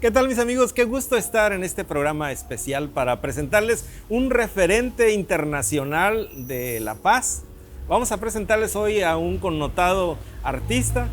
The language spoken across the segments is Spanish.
¿Qué tal, mis amigos? Qué gusto estar en este programa especial para presentarles un referente internacional de la paz. Vamos a presentarles hoy a un connotado artista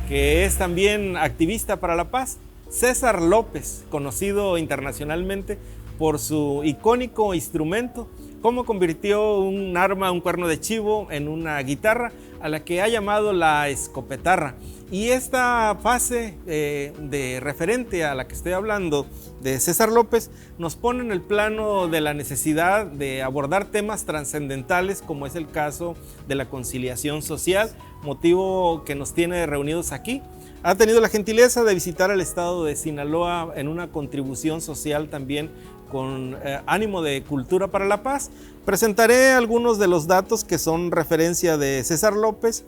que es también activista para la paz, César López, conocido internacionalmente por su icónico instrumento, cómo convirtió un arma, un cuerno de chivo, en una guitarra a la que ha llamado la escopetarra. Y esta fase de referente a la que estoy hablando, de César López, nos pone en el plano de la necesidad de abordar temas trascendentales, como es el caso de la conciliación social, motivo que nos tiene reunidos aquí. Ha tenido la gentileza de visitar el estado de Sinaloa en una contribución social también con ánimo de cultura para la paz. Presentaré algunos de los datos que son referencia de César López,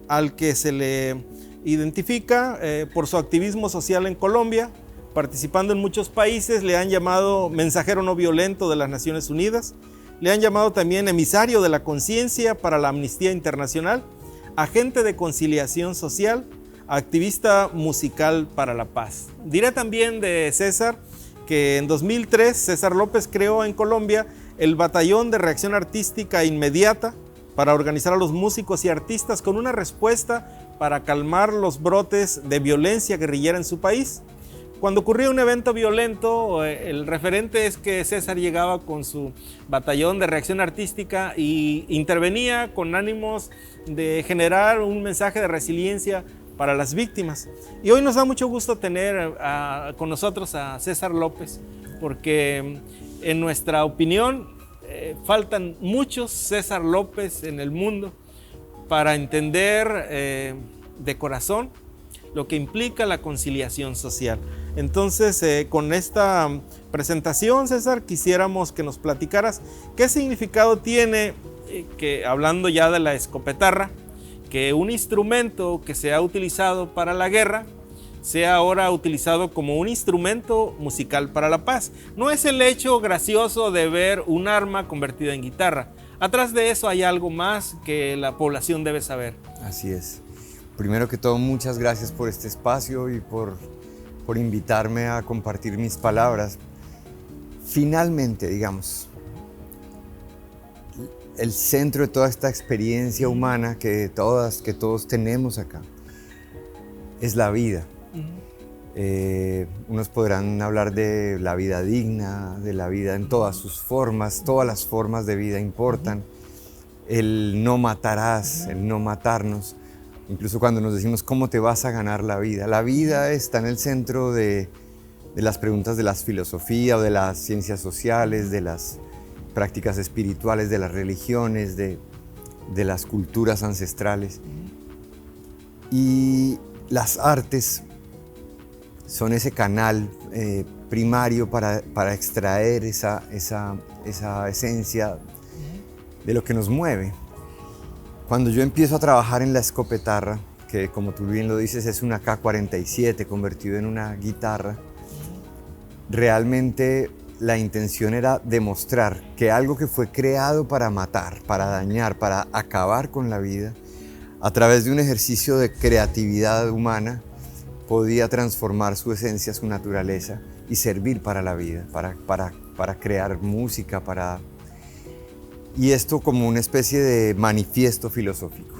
al que se le identifica por su activismo social en Colombia, participando en muchos países. Le han llamado mensajero no violento de las Naciones Unidas, le han llamado también emisario de la conciencia para la Amnistía Internacional, agente de conciliación social, activista musical para la paz. Diré también de César que en 2003 César López creó en Colombia el Batallón de Reacción Artística Inmediata para organizar a los músicos y artistas con una respuesta para calmar los brotes de violencia guerrillera en su país. Cuando ocurría un evento violento, el referente es que César llegaba con su batallón de reacción artística y intervenía con ánimos de generar un mensaje de resiliencia para las víctimas. Y hoy nos da mucho gusto tener con nosotros a César López, porque en nuestra opinión faltan muchos César López en el mundo para entender de corazón lo que implica la conciliación social. Entonces, con esta presentación, César, quisiéramos que nos platicaras qué significado tiene, que hablando ya de la escopetarra, que un instrumento que se ha utilizado para la guerra sea ahora utilizado como un instrumento musical para la paz. No es el hecho gracioso de ver un arma convertida en guitarra. Atrás de eso hay algo más que la población debe saber. Así es. Primero que todo, muchas gracias por este espacio y por invitarme a compartir mis palabras. Finalmente, digamos, el centro de toda esta experiencia humana que todos tenemos acá es la vida. Unos podrán hablar de la vida digna, de la vida en todas sus formas, todas las formas de vida importan. El no matarás, el no matarnos. Incluso cuando nos decimos cómo te vas a ganar la vida está en el centro de las preguntas de las filosofías, de las ciencias sociales, de las prácticas espirituales, de las religiones, de las culturas ancestrales. Y las artes son ese canal primario para extraer esa esencia de lo que nos mueve. Cuando yo empiezo a trabajar en la escopetarra, que como tú bien lo dices es una K-47 convertido en una guitarra, realmente la intención era demostrar que algo que fue creado para matar, para dañar, para acabar con la vida, a través de un ejercicio de creatividad humana, podía transformar su esencia, su naturaleza y servir para la vida, para crear música, y esto como una especie de manifiesto filosófico.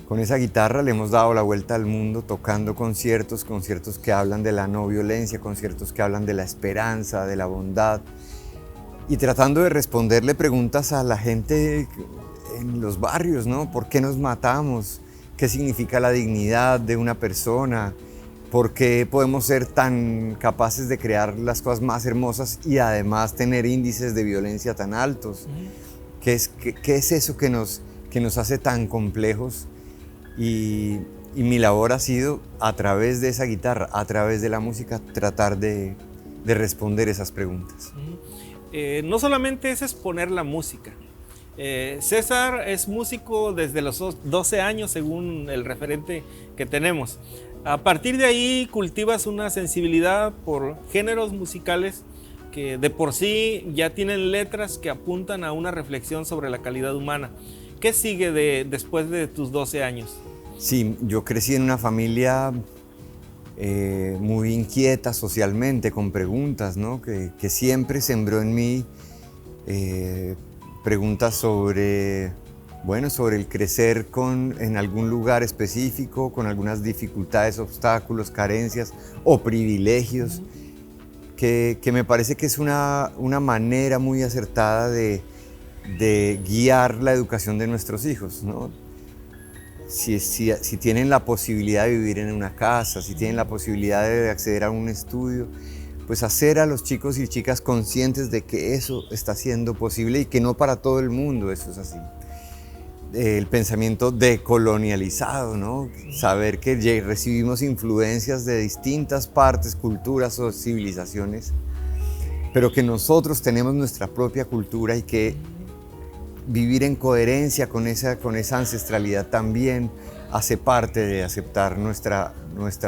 Con esa guitarra le hemos dado la vuelta al mundo tocando conciertos que hablan de la no violencia, conciertos que hablan de la esperanza, de la bondad, y tratando de responderle preguntas a la gente en los barrios, ¿no? ¿Por qué nos matamos? ¿Qué significa la dignidad de una persona? ¿Por qué podemos ser tan capaces de crear las cosas más hermosas y además tener índices de violencia tan altos? ¿Qué es eso que que nos hace tan complejos y mi labor ha sido, a través de esa guitarra, a través de la música, tratar de responder esas preguntas. No solamente es exponer la música. César es músico desde los 12 años, según el referente que tenemos. A partir de ahí cultivas una sensibilidad por géneros musicales que de por sí ya tienen letras que apuntan a una reflexión sobre la calidad humana. ¿Qué sigue después de tus 12 años? Sí, yo crecí en una familia muy inquieta socialmente, con preguntas, ¿no? que siempre sembró en mí preguntas sobre el crecer en algún lugar específico, con algunas dificultades, obstáculos, carencias o privilegios, que me parece que es una manera muy acertada de guiar la educación de nuestros hijos, ¿no? Si tienen la posibilidad de vivir en una casa, si tienen la posibilidad de acceder a un estudio, pues hacer a los chicos y chicas conscientes de que eso está siendo posible y que no para todo el mundo eso es así. El pensamiento decolonializado, ¿no? Saber que recibimos influencias de distintas partes, culturas o civilizaciones, pero que nosotros tenemos nuestra propia cultura y que vivir en coherencia con esa ancestralidad también hace parte de aceptar nuestra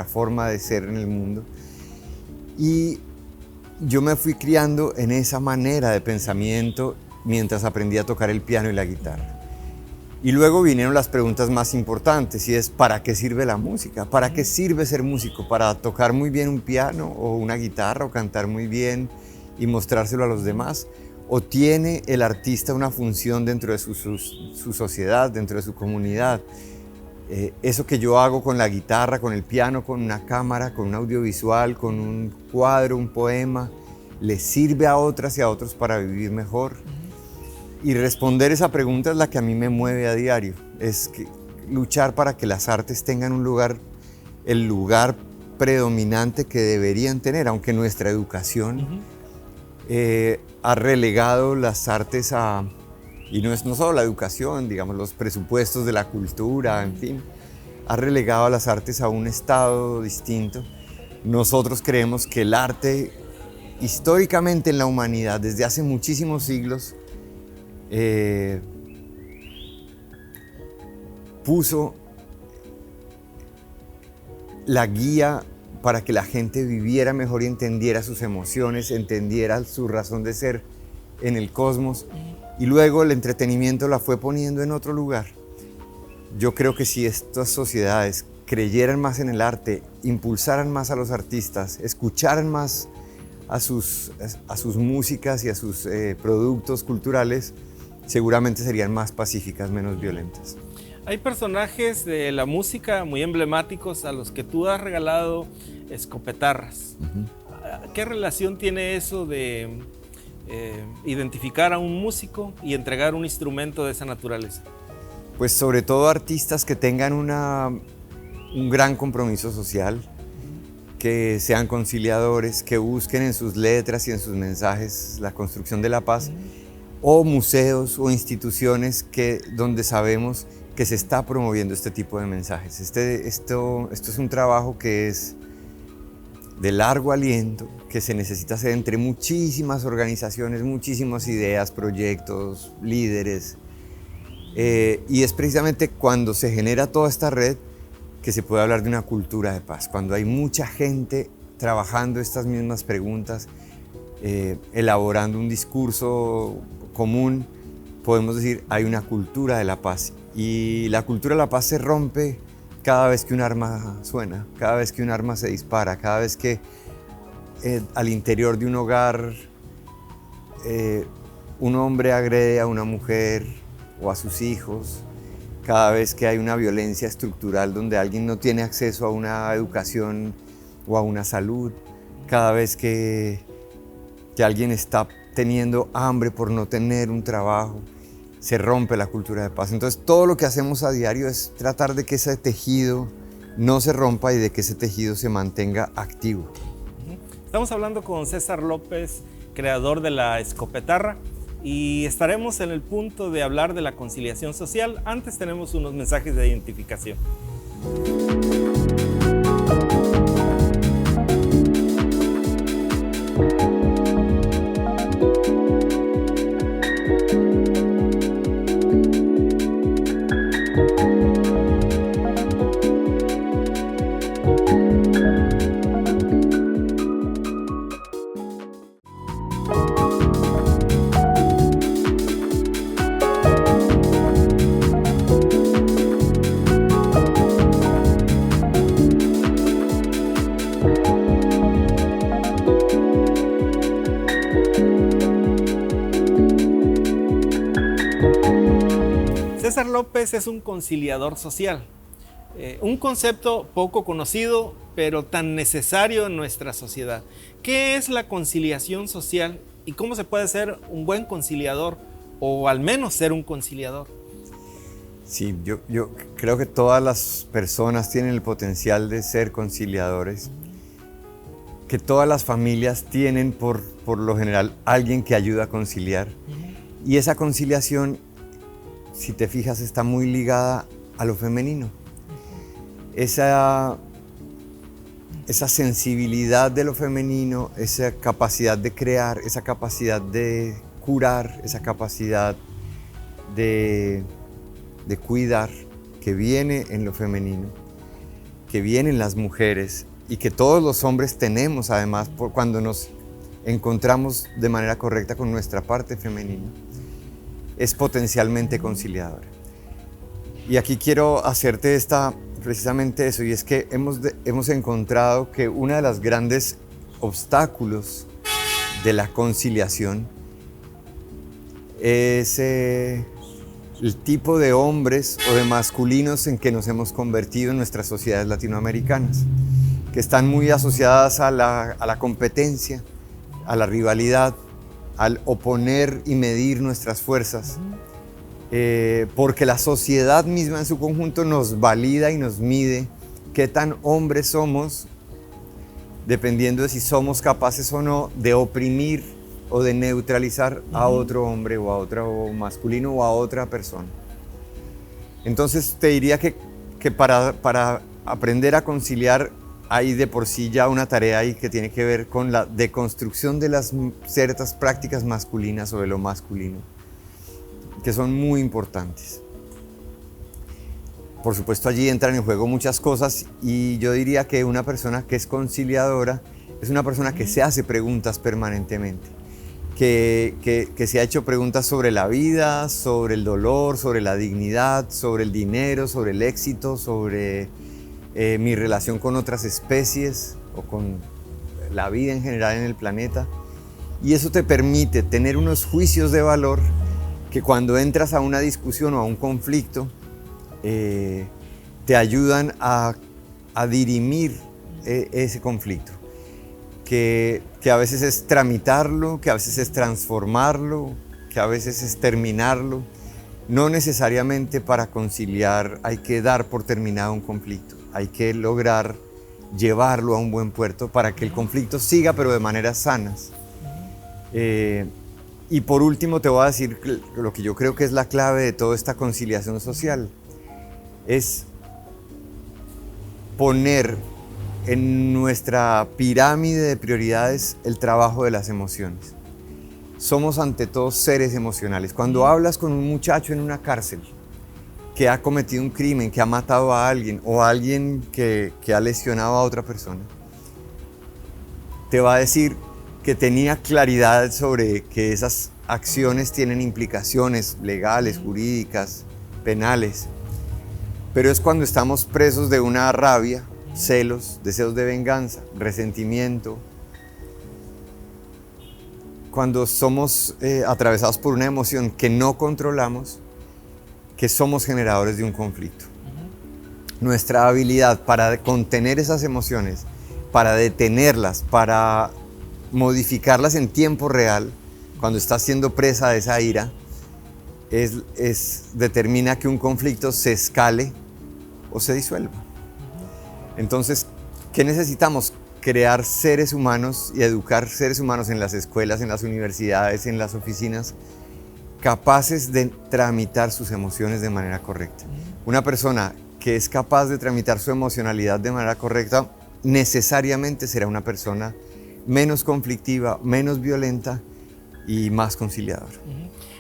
forma de ser en el mundo. Y yo me fui criando en esa manera de pensamiento mientras aprendí a tocar el piano y la guitarra. Y luego vinieron las preguntas más importantes, y es ¿para qué sirve la música? ¿Para qué sirve ser músico? ¿Para tocar muy bien un piano o una guitarra o cantar muy bien y mostrárselo a los demás? ¿O tiene el artista una función dentro de su sociedad, dentro de su comunidad? Eso que yo hago con la guitarra, con el piano, con una cámara, con un audiovisual, con un cuadro, un poema, ¿le sirve a otras y a otros para vivir mejor? Y responder esa pregunta es la que a mí me mueve a diario. Es luchar para que las artes tengan el lugar predominante que deberían tener, aunque nuestra educación ha relegado las artes y no solo la educación, digamos, los presupuestos de la cultura, en fin, ha relegado a las artes a un estado distinto. Nosotros creemos que el arte, históricamente en la humanidad, desde hace muchísimos siglos, puso la guía para que la gente viviera mejor y entendiera sus emociones, entendiera su razón de ser en el cosmos, y luego el entretenimiento la fue poniendo en otro lugar. Yo creo que si estas sociedades creyeran más en el arte, impulsaran más a los artistas, escucharan más a sus músicas y a sus productos culturales, seguramente serían más pacíficas, menos violentas. Hay personajes de la música muy emblemáticos a los que tú has regalado escopetarras. ¿Qué relación tiene eso de identificar a un músico y entregar un instrumento de esa naturaleza? Pues sobre todo artistas que tengan un gran compromiso social, que sean conciliadores, que busquen en sus letras y en sus mensajes la construcción de la paz, o museos o instituciones donde sabemos que se está promoviendo este tipo de mensajes. Esto es un trabajo que es de largo aliento, que se necesita hacer entre muchísimas organizaciones, muchísimas ideas, proyectos, líderes. Y es precisamente cuando se genera toda esta red que se puede hablar de una cultura de paz. Cuando hay mucha gente trabajando estas mismas preguntas, elaborando un discurso común, podemos decir hay una cultura de la paz. Y la cultura de la paz se rompe cada vez que un arma suena, cada vez que un arma se dispara, cada vez que al interior de un hogar un hombre agrede a una mujer o a sus hijos, cada vez que hay una violencia estructural donde alguien no tiene acceso a una educación o a una salud, cada vez que alguien está teniendo hambre por no tener un trabajo, se rompe la cultura de paz. Entonces todo lo que hacemos a diario es tratar de que ese tejido no se rompa y de que ese tejido se mantenga activo. Estamos hablando con César López, creador de la escopetarra, y estaremos en el punto de hablar de la conciliación social. Antes tenemos unos mensajes de identificación. César López es un conciliador social, un concepto poco conocido, pero tan necesario en nuestra sociedad. ¿Qué es la conciliación social y cómo se puede ser un buen conciliador o al menos ser un conciliador? Sí, yo creo que todas las personas tienen el potencial de ser conciliadores, que todas las familias tienen por lo general alguien que ayuda a conciliar, y esa conciliación, si te fijas, está muy ligada a lo femenino. Esa sensibilidad de lo femenino, esa capacidad de crear, esa capacidad de curar, esa capacidad de cuidar, que viene en lo femenino, que viene en las mujeres y que todos los hombres tenemos además cuando nos encontramos de manera correcta con nuestra parte femenina, es potencialmente conciliadora. Y aquí quiero hacerte precisamente eso, y es que hemos encontrado que uno de los grandes obstáculos de la conciliación es el tipo de hombres o de masculinos en que nos hemos convertido en nuestras sociedades latinoamericanas, que están muy asociadas a la competencia, a la rivalidad, al oponer y medir nuestras fuerzas, porque la sociedad misma en su conjunto nos valida y nos mide qué tan hombres somos, dependiendo de si somos capaces o no de oprimir o de neutralizar a otro hombre o a otro masculino o a otra persona. Entonces te diría que para aprender a conciliar hay de por sí ya una tarea ahí que tiene que ver con la deconstrucción de las ciertas prácticas masculinas o de lo masculino, que son muy importantes. Por supuesto, allí entran en juego muchas cosas, y yo diría que una persona que es conciliadora es una persona que se hace preguntas permanentemente, que se ha hecho preguntas sobre la vida, sobre el dolor, sobre la dignidad, sobre el dinero, sobre el éxito, sobre mi relación con otras especies o con la vida en general en el planeta. Y eso te permite tener unos juicios de valor que cuando entras a una discusión o a un conflicto te ayudan a dirimir ese conflicto, que a veces es tramitarlo, que a veces es transformarlo, que a veces es terminarlo. No necesariamente para conciliar hay que dar por terminado un conflicto, hay que lograr llevarlo a un buen puerto para que el conflicto siga, pero de maneras sanas. Y por último te voy a decir lo que yo creo que es la clave de toda esta conciliación social, es poner en nuestra pirámide de prioridades el trabajo de las emociones. Somos ante todo seres emocionales. Cuando hablas con un muchacho en una cárcel que ha cometido un crimen, que ha matado a alguien o a alguien que ha lesionado a otra persona, te va a decir que tenía claridad sobre que esas acciones tienen implicaciones legales, jurídicas, penales. Pero es cuando estamos presos de una rabia, celos, deseos de venganza, resentimiento, cuando somos atravesados por una emoción que no controlamos, que somos generadores de un conflicto. Nuestra habilidad para contener esas emociones, para detenerlas, para modificarlas en tiempo real, cuando estás siendo presa de esa ira, determina que un conflicto se escale o se disuelva. Entonces, ¿qué necesitamos? Crear seres humanos y educar seres humanos en las escuelas, en las universidades, en las oficinas, capaces de tramitar sus emociones de manera correcta. Una persona que es capaz de tramitar su emocionalidad de manera correcta necesariamente será una persona menos conflictiva, menos violenta y más conciliadora.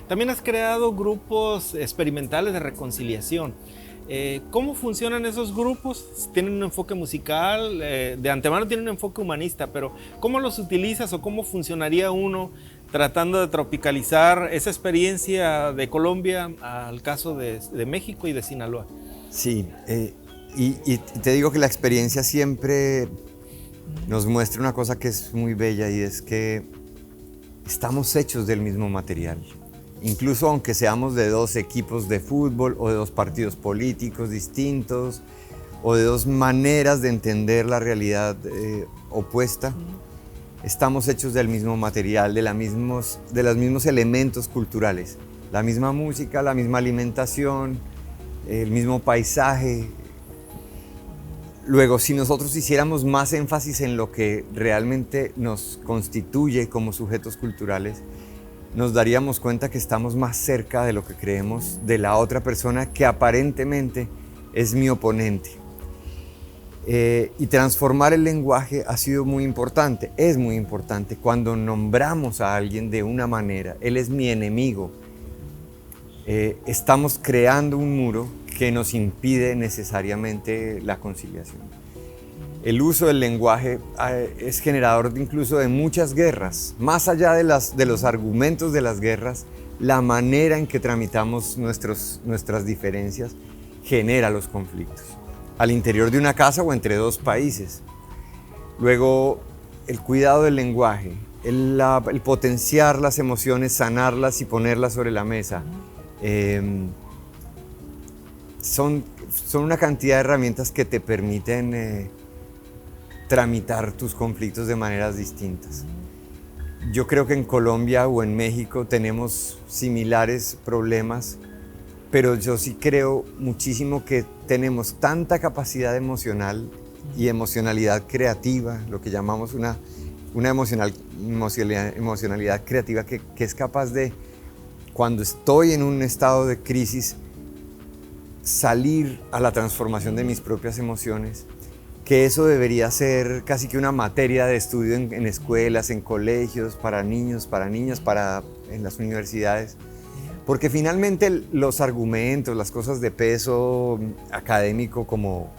También has creado grupos experimentales de reconciliación. ¿Cómo funcionan esos grupos? ¿Tienen un enfoque musical? De antemano tienen un enfoque humanista, pero ¿cómo los utilizas o cómo funcionaría uno tratando de tropicalizar esa experiencia de Colombia al caso de México y de Sinaloa? Sí, y te digo que la experiencia siempre nos muestra una cosa que es muy bella, y es que estamos hechos del mismo material. Incluso aunque seamos de dos equipos de fútbol o de dos partidos políticos distintos o de dos maneras de entender la realidad opuesta, estamos hechos del mismo material, de los mismos elementos culturales. La misma música, la misma alimentación, el mismo paisaje. Luego, si nosotros hiciéramos más énfasis en lo que realmente nos constituye como sujetos culturales, nos daríamos cuenta que estamos más cerca de lo que creemos de la otra persona que aparentemente es mi oponente. Y transformar el lenguaje ha sido muy importante, es muy importante. Cuando nombramos a alguien de una manera, él es mi enemigo, estamos creando un muro que nos impide necesariamente la conciliación. El uso del lenguaje es generador incluso de muchas guerras. Más allá de los argumentos de las guerras, la manera en que tramitamos nuestras diferencias genera los conflictos, al interior de una casa o entre dos países. Luego, el cuidado del lenguaje, el potenciar las emociones, sanarlas y ponerlas sobre la mesa, son una cantidad de herramientas que te permiten tramitar tus conflictos de maneras distintas. Yo creo que en Colombia o en México tenemos similares problemas, pero yo sí creo muchísimo que tenemos tanta capacidad emocional y emocionalidad creativa, lo que llamamos una emocionalidad creativa que es capaz de, cuando estoy en un estado de crisis, salir a la transformación de mis propias emociones, que eso debería ser casi que una materia de estudio en escuelas, en colegios, para niños, para niñas, en las universidades. Porque finalmente los argumentos, las cosas de peso académico como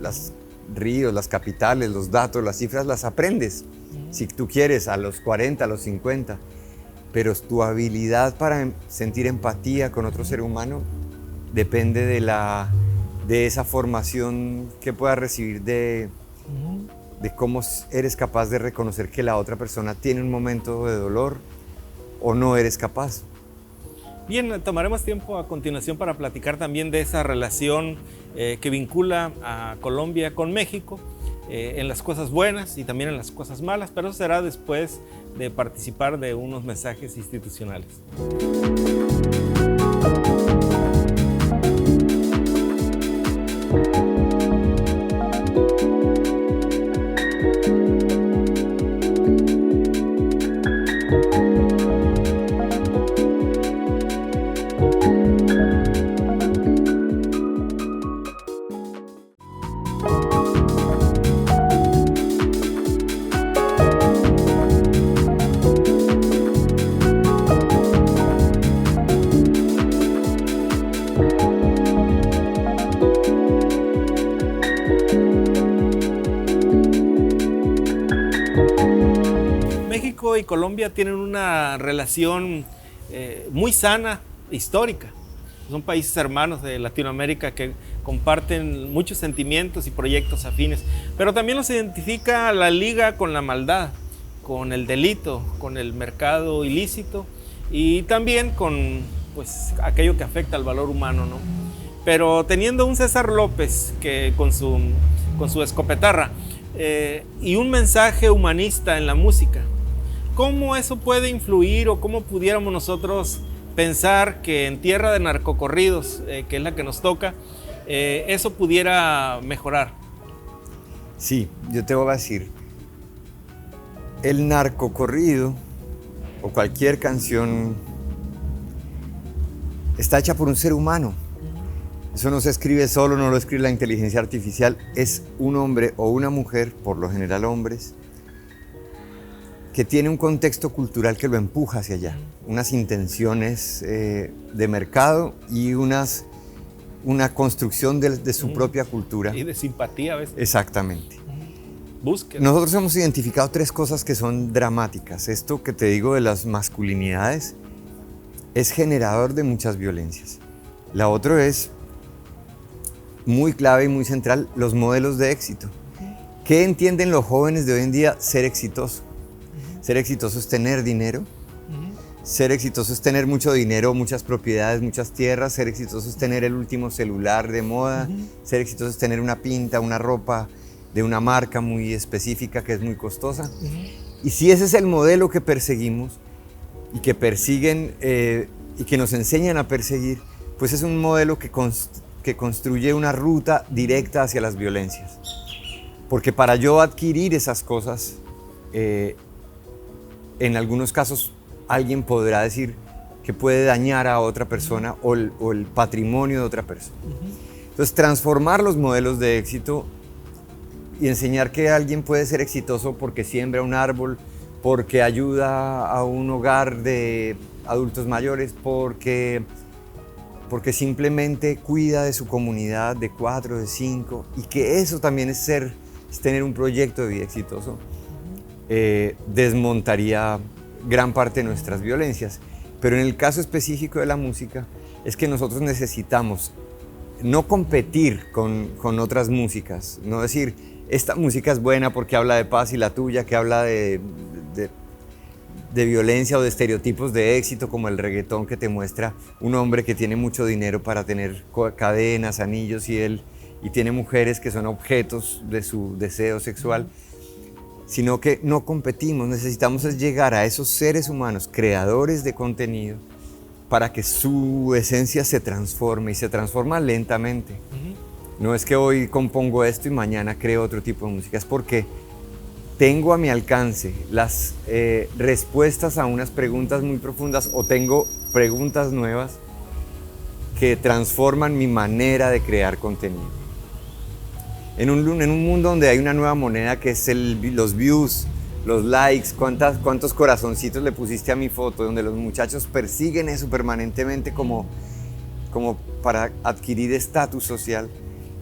los ríos, las capitales, los datos, las cifras, las aprendes, si tú quieres, a los 40, a los 50. Pero tu habilidad para sentir empatía con otro ser humano depende de esa formación que puedas recibir de cómo eres capaz de reconocer que la otra persona tiene un momento de dolor o no eres capaz. Bien, tomaremos tiempo a continuación para platicar también de esa relación que vincula a Colombia con México, en las cosas buenas y también en las cosas malas, pero eso será después de participar de unos mensajes institucionales. México y Colombia tienen una relación muy sana, histórica. Son países hermanos de Latinoamérica que comparten muchos sentimientos y proyectos afines, pero también los identifica la liga con la maldad, con el delito, con el mercado ilícito y también con aquello que afecta al valor humano, ¿no? Pero teniendo un César López que con su escopetarra y un mensaje humanista en la música, ¿cómo eso puede influir o cómo pudiéramos nosotros pensar que en tierra de narcocorridos, que es la que nos toca, eso pudiera mejorar? Sí, yo te voy a decir, el narcocorrido o cualquier canción está hecha por un ser humano. Eso no se escribe solo, no lo escribe la inteligencia artificial, es un hombre o una mujer, por lo general hombres, que tiene un contexto cultural que lo empuja hacia allá, unas intenciones de mercado y una construcción de su propia cultura. Y de simpatía a veces. Exactamente. Búsqueda. Nosotros hemos identificado 3 cosas que son dramáticas. Esto que te digo de las masculinidades es generador de muchas violencias. La otra es muy clave y muy central, los modelos de éxito. ¿Qué entienden los jóvenes de hoy en día ser exitoso? Ser exitoso es tener dinero. Ser exitoso es tener mucho dinero, muchas propiedades, muchas tierras. Ser exitoso es tener el último celular de moda. Ser exitoso es tener una pinta, una ropa de una marca muy específica que es muy costosa. Y si ese es el modelo que perseguimos y que persiguen y que nos enseñan a perseguir, pues es un modelo que construye una ruta directa hacia las violencias. Porque para yo adquirir esas cosas, en algunos casos alguien podrá decir que puede dañar a otra persona o el patrimonio de otra persona. Entonces, transformar los modelos de éxito y enseñar que alguien puede ser exitoso porque siembra un árbol, porque ayuda a un hogar de adultos mayores, porque simplemente cuida de su comunidad de 4, de 5, y que eso también es tener un proyecto de vida exitoso, desmontaría gran parte de nuestras violencias. Pero en el caso específico de la música, es que nosotros necesitamos no competir con otras músicas, no decir, esta música es buena porque habla de paz y la tuya que habla de violencia o de estereotipos de éxito, como el reggaetón que te muestra un hombre que tiene mucho dinero para tener cadenas, anillos y tiene mujeres que son objetos de su deseo sexual, sino que no competimos, necesitamos es llegar a esos seres humanos, creadores de contenido, para que su esencia se transforme y se transforma lentamente. No es que hoy compongo esto y mañana creo otro tipo de música, es porque tengo a mi alcance las respuestas a unas preguntas muy profundas o tengo preguntas nuevas que transforman mi manera de crear contenido. En un mundo donde hay una nueva moneda que es los views, los likes, cuántos corazoncitos le pusiste a mi foto, donde los muchachos persiguen eso permanentemente como para adquirir estatus social,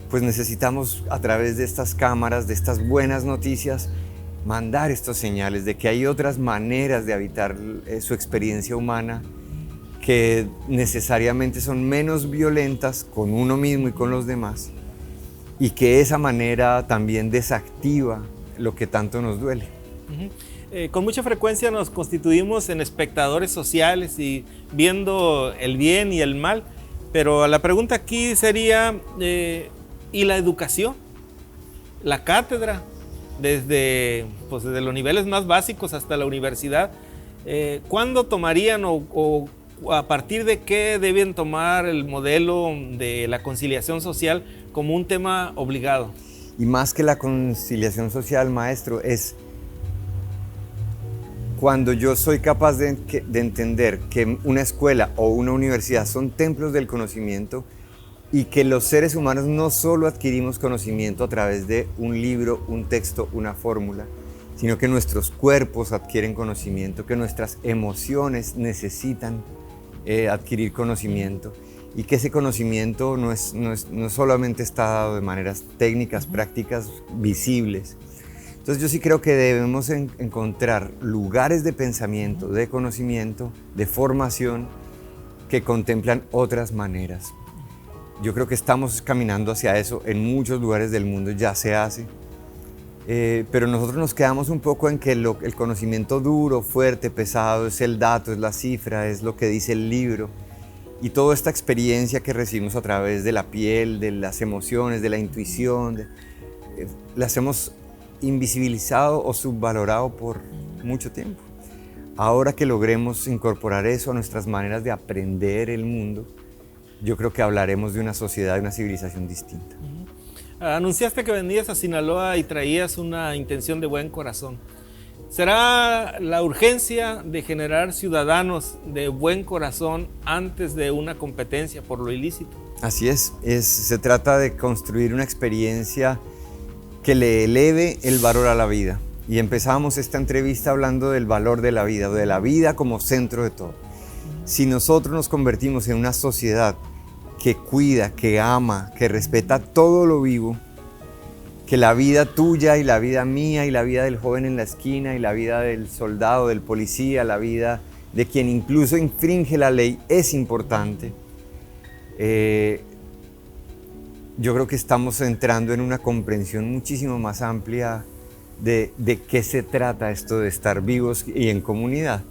pues necesitamos a través de estas cámaras, de estas buenas noticias, mandar estos señales de que hay otras maneras de habitar su experiencia humana que necesariamente son menos violentas con uno mismo y con los demás, y que esa manera también desactiva lo que tanto nos duele. Con mucha frecuencia nos constituimos en espectadores sociales y viendo el bien y el mal, pero la pregunta aquí sería, ¿y la educación? La cátedra, desde los niveles más básicos hasta la universidad, ¿cuándo tomarían o a partir de qué deben tomar el modelo de la conciliación social como un tema obligado? Y más que la conciliación social, maestro, es cuando yo soy capaz de entender que una escuela o una universidad son templos del conocimiento y que los seres humanos no solo adquirimos conocimiento a través de un libro, un texto, una fórmula, sino que nuestros cuerpos adquieren conocimiento, que nuestras emociones necesitan adquirir conocimiento y que ese conocimiento no solamente está dado de maneras técnicas, prácticas, visibles. Entonces yo sí creo que debemos encontrar lugares de pensamiento, de conocimiento, de formación que contemplan otras maneras. Yo creo que estamos caminando hacia eso, en muchos lugares del mundo ya se hace, pero nosotros nos quedamos un poco en que el conocimiento duro, fuerte, pesado, es el dato, es la cifra, es lo que dice el libro, y toda esta experiencia que recibimos a través de la piel, de las emociones, de la intuición, las hemos invisibilizado o subvalorado por mucho tiempo. Ahora que logremos incorporar eso a nuestras maneras de aprender el mundo, yo creo que hablaremos de una sociedad, de una civilización distinta. Anunciaste que venías a Sinaloa y traías una intención de buen corazón. ¿Será la urgencia de generar ciudadanos de buen corazón antes de una competencia por lo ilícito? Así es, se trata de construir una experiencia que le eleve el valor a la vida. Y empezamos esta entrevista hablando del valor de la vida como centro de todo. Si nosotros nos convertimos en una sociedad que cuida, que ama, que respeta todo lo vivo, que la vida tuya y la vida mía y la vida del joven en la esquina y la vida del soldado, del policía, la vida de quien incluso infringe la ley es importante, yo creo que estamos entrando en una comprensión muchísimo más amplia de qué se trata esto de estar vivos y en comunidad.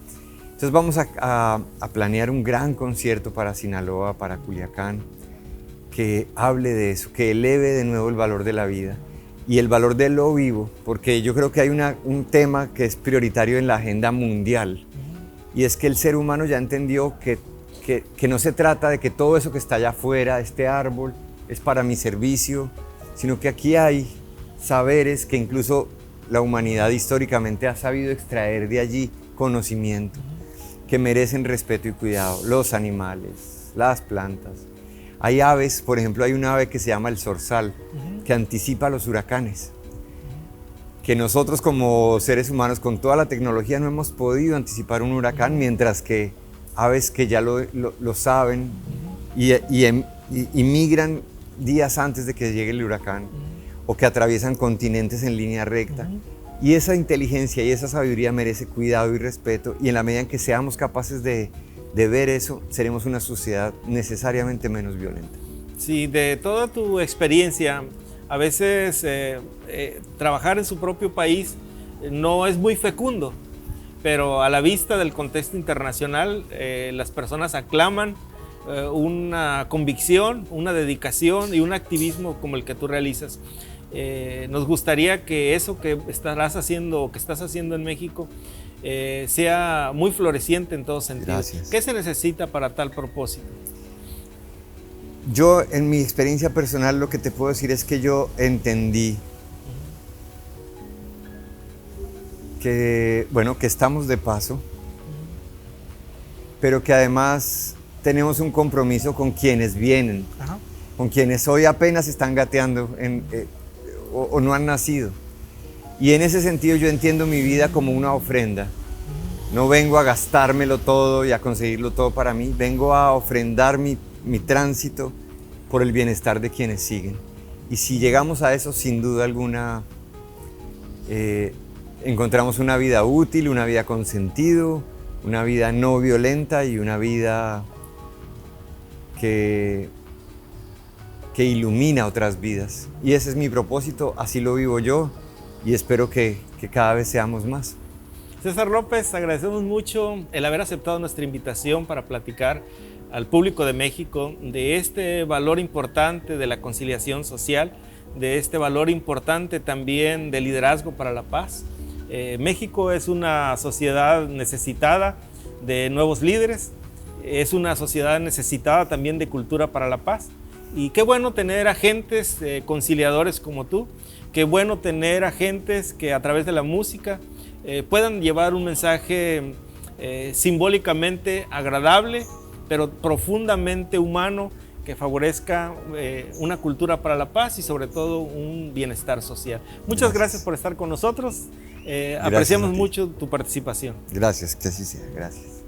Entonces vamos a planear un gran concierto para Sinaloa, para Culiacán, que hable de eso, que eleve de nuevo el valor de la vida y el valor de lo vivo, porque yo creo que hay un tema que es prioritario en la agenda mundial, y es que el ser humano ya entendió que no se trata de que todo eso que está allá afuera, este árbol, es para mi servicio, sino que aquí hay saberes que incluso la humanidad históricamente ha sabido extraer de allí conocimiento, que merecen respeto y cuidado, los animales, las plantas. Hay aves, por ejemplo, hay un ave que se llama el zorzal, que anticipa los huracanes, que nosotros como seres humanos con toda la tecnología no hemos podido anticipar un huracán, mientras que aves que ya lo saben y migran días antes de que llegue el huracán, o que atraviesan continentes en línea recta. Y esa inteligencia y esa sabiduría merece cuidado y respeto, y en la medida en que seamos capaces de ver eso, seremos una sociedad necesariamente menos violenta. Sí, de toda tu experiencia, a veces trabajar en su propio país no es muy fecundo, pero a la vista del contexto internacional, las personas aclaman una convicción, una dedicación y un activismo como el que tú realizas. Nos gustaría que eso que estarás haciendo o que estás haciendo en México sea muy floreciente en todos sentidos. Gracias. ¿Qué se necesita para tal propósito? Yo, en mi experiencia personal, lo que te puedo decir es que yo entendí que, bueno, que estamos de paso, pero que además tenemos un compromiso con quienes vienen, con quienes hoy apenas están gateando o no han nacido. Y en ese sentido yo entiendo mi vida como una ofrenda. No vengo a gastármelo todo y a conseguirlo todo para mí, vengo a ofrendar mi tránsito por el bienestar de quienes siguen. Y si llegamos a eso, sin duda alguna, encontramos una vida útil, una vida con sentido, una vida no violenta y una vida que ilumina otras vidas. Y ese es mi propósito, así lo vivo yo, y espero que cada vez seamos más. César López, agradecemos mucho el haber aceptado nuestra invitación para platicar al público de México de este valor importante de la conciliación social, de este valor importante también de liderazgo para la paz. México es una sociedad necesitada de nuevos líderes, es una sociedad necesitada también de cultura para la paz. Y qué bueno tener agentes conciliadores como tú, qué bueno tener agentes que a través de la música puedan llevar un mensaje simbólicamente agradable, pero profundamente humano, que favorezca una cultura para la paz y sobre todo un bienestar social. Muchas gracias por estar con nosotros, apreciamos mucho tu participación. Gracias, que así sea, gracias.